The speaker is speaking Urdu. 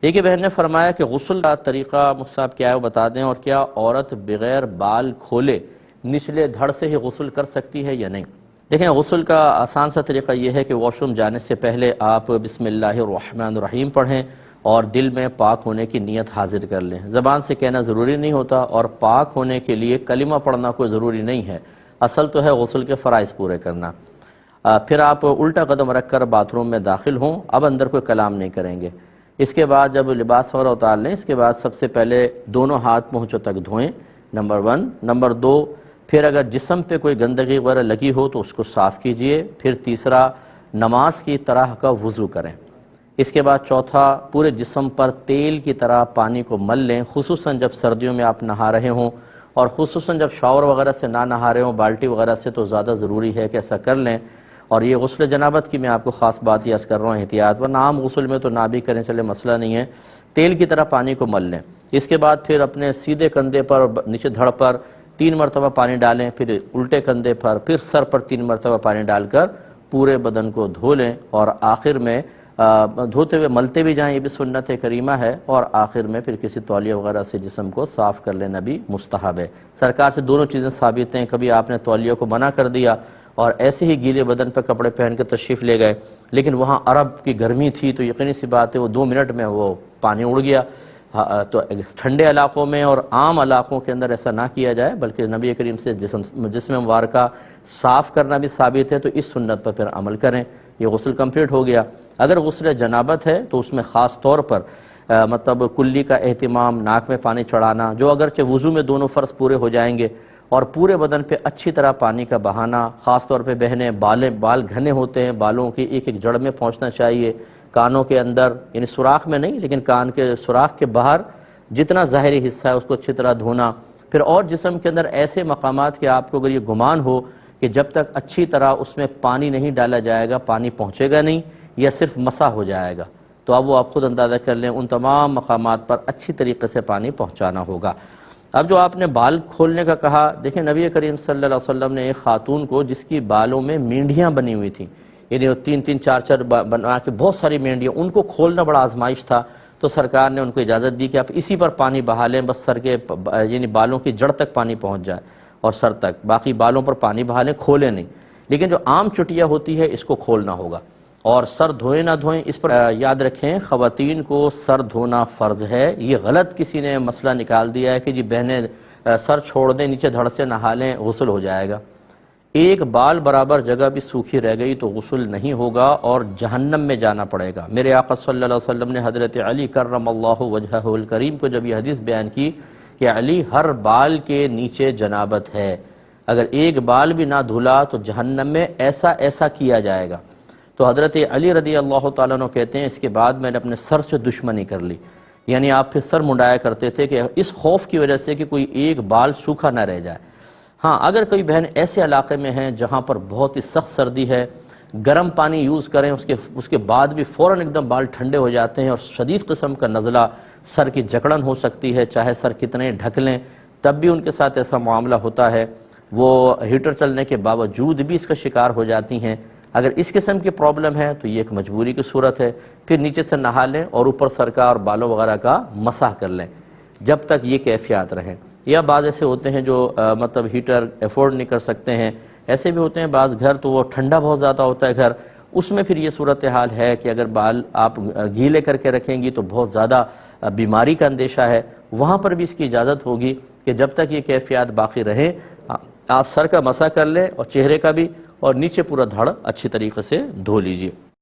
ایک بہن نے فرمایا کہ غسل کا طریقہ مجھ صاحب کیا ہے وہ بتا دیں، اور کیا عورت بغیر بال کھولے نچلے دھڑ سے ہی غسل کر سکتی ہے یا نہیں؟ دیکھیں، غسل کا آسان سا طریقہ یہ ہے کہ واش روم جانے سے پہلے آپ بسم اللہ الرحمن الرحیم پڑھیں اور دل میں پاک ہونے کی نیت حاضر کر لیں۔ زبان سے کہنا ضروری نہیں ہوتا، اور پاک ہونے کے لیے کلمہ پڑھنا کوئی ضروری نہیں ہے، اصل تو ہے غسل کے فرائض پورے کرنا۔ پھر آپ الٹا قدم رکھ کر باتھ روم میں داخل ہوں، اب اندر کوئی کلام نہیں کریں گے۔ اس کے بعد جب لباس وغیرہ اتار لیں، اس کے بعد سب سے پہلے دونوں ہاتھ پہنچوں تک دھوئیں، نمبر 1۔ نمبر 2، پھر اگر جسم پہ کوئی گندگی وغیرہ لگی ہو تو اس کو صاف کیجئے۔ پھر تیسرا، نماز کی طرح کا وضو کریں۔ اس کے بعد چوتھا، پورے جسم پر تیل کی طرح پانی کو مل لیں، خصوصاً جب سردیوں میں آپ نہا رہے ہوں، اور خصوصاً جب شاور وغیرہ سے نہ نہا رہے ہوں، بالٹی وغیرہ سے، تو زیادہ ضروری ہے کہ ایسا کر لیں۔ اور یہ غسل جنابت کی میں آپ کو خاص بات یہ عرض کر رہا ہوں احتیاط، ورنہ عام غسل میں تو نہ بھی کریں، چلے مسئلہ نہیں ہے، تیل کی طرح پانی کو مل لیں۔ اس کے بعد پھر اپنے سیدھے کندھے پر نیچے دھڑ پر 3 مرتبہ پانی ڈالیں، پھر الٹے کندھے پر، پھر سر پر 3 مرتبہ پانی ڈال کر پورے بدن کو دھو لیں، اور آخر میں دھوتے ہوئے ملتے بھی جائیں، یہ بھی سنت کریمہ ہے، اور آخر میں پھر کسی تولیہ وغیرہ سے جسم کو صاف کر لینا بھی مستحب ہے۔ سرکار سے دونوں چیزیں ثابت ہیں، کبھی آپ نے تولیہ کو منع کر دیا اور ایسے ہی گیلے بدن پر کپڑے پہن کے تشریف لے گئے، لیکن وہاں عرب کی گرمی تھی تو یقینی سی بات ہے وہ 2 منٹ میں وہ پانی اڑ گیا۔ تو ٹھنڈے علاقوں میں اور عام علاقوں کے اندر ایسا نہ کیا جائے، بلکہ نبی کریم سے جسم مبارکہ صاف کرنا بھی ثابت ہے، تو اس سنت پر پھر عمل کریں۔ یہ غسل کمپلیٹ ہو گیا۔ اگر غسل جنابت ہے تو اس میں خاص طور پر مطلب کلی کا اہتمام، ناک میں پانی چڑھانا، جو اگرچہ وضو میں دونوں فرض پورے ہو جائیں گے، اور پورے بدن پہ اچھی طرح پانی کا بہانا، خاص طور پہ بہنیں بال گھنے ہوتے ہیں، بالوں کی ایک ایک جڑ میں پہنچنا چاہیے، کانوں کے اندر، یعنی سوراخ میں نہیں لیکن کان کے سوراخ کے باہر جتنا ظاہری حصہ ہے اس کو اچھی طرح دھونا۔ پھر اور جسم کے اندر ایسے مقامات کہ آپ کو اگر یہ گمان ہو کہ جب تک اچھی طرح اس میں پانی نہیں ڈالا جائے گا پانی پہنچے گا نہیں، یا صرف مسح ہو جائے گا، تو اب وہ آپ خود اندازہ کر لیں، ان تمام مقامات پر اچھی طریقے سے پانی پہنچانا ہوگا۔ اب جو آپ نے بال کھولنے کا کہا، دیکھیں نبی کریم صلی اللہ علیہ وسلم نے ایک خاتون کو جس کی بالوں میں مینڈیاں بنی ہوئی تھیں، یعنی 3-3 4-4 بنا کے بہت ساری مینڈیاں، ان کو کھولنا بڑا آزمائش تھا، تو سرکار نے ان کو اجازت دی کہ آپ اسی پر پانی بہا لیں، بس سر کے یعنی بالوں کی جڑ تک پانی پہنچ جائے اور سر تک، باقی بالوں پر پانی بہا لیں، کھولیں نہیں۔ لیکن جو عام چٹیا ہوتی ہے اس کو کھولنا ہوگا، اور سر دھوئیں نہ دھوئیں اس پر یاد رکھیں، خواتین کو سر دھونا فرض ہے۔ یہ غلط کسی نے مسئلہ نکال دیا ہے کہ جی بہنیں سر چھوڑ دیں، نیچے دھڑ سے نہا لیں، غسل ہو جائے گا۔ ایک بال برابر جگہ بھی سوکھی رہ گئی تو غسل نہیں ہوگا اور جہنم میں جانا پڑے گا۔ میرے آقا صلی اللہ علیہ وسلم نے حضرت علی کرم اللہ وجہہ الکریم کو جب یہ حدیث بیان کی کہ علی ہر بال کے نیچے جنابت ہے، اگر ایک بال بھی نہ دھلا تو جہنم میں ایسا ایسا کیا جائے گا۔ تو حضرت علی رضی اللہ تعالیٰ عنہ کہتے ہیں اس کے بعد میں نے اپنے سر سے دشمنی کر لی، یعنی آپ پھر سر منڈایا کرتے تھے کہ اس خوف کی وجہ سے کہ کوئی ایک بال سوکھا نہ رہ جائے۔ ہاں، اگر کوئی بہن ایسے علاقے میں ہیں جہاں پر بہت ہی سخت سردی ہے، گرم پانی یوز کریں، اس کے بعد بھی فوراً ایک دم بال ٹھنڈے ہو جاتے ہیں اور شدید قسم کا نزلہ، سر کی جکڑن ہو سکتی ہے، چاہے سر کتنے ڈھک لیں تب بھی ان کے ساتھ ایسا معاملہ ہوتا ہے، وہ ہیٹر چلنے کے باوجود بھی اس کا شکار ہو جاتی ہیں۔ اگر اس قسم کی پرابلم ہے تو یہ ایک مجبوری کی صورت ہے، پھر نیچے سے نہا لیں اور اوپر سر کا اور بالوں وغیرہ کا مسح کر لیں جب تک یہ کیفیات رہیں۔ یا بعض ایسے ہوتے ہیں جو مطلب ہیٹر افورڈ نہیں کر سکتے ہیں، ایسے بھی ہوتے ہیں بعض گھر تو وہ ٹھنڈا بہت زیادہ ہوتا ہے گھر، اس میں پھر یہ صورتحال ہے کہ اگر بال آپ گیلے کر کے رکھیں گی تو بہت زیادہ بیماری کا اندیشہ ہے، وہاں پر بھی اس کی اجازت ہوگی کہ جب تک یہ کیفیات باقی رہیں آپ سر کا مسح کر لیں اور چہرے کا بھی، اور نیچے پورا دھڑ اچھی طریقے سے دھو لیجئے۔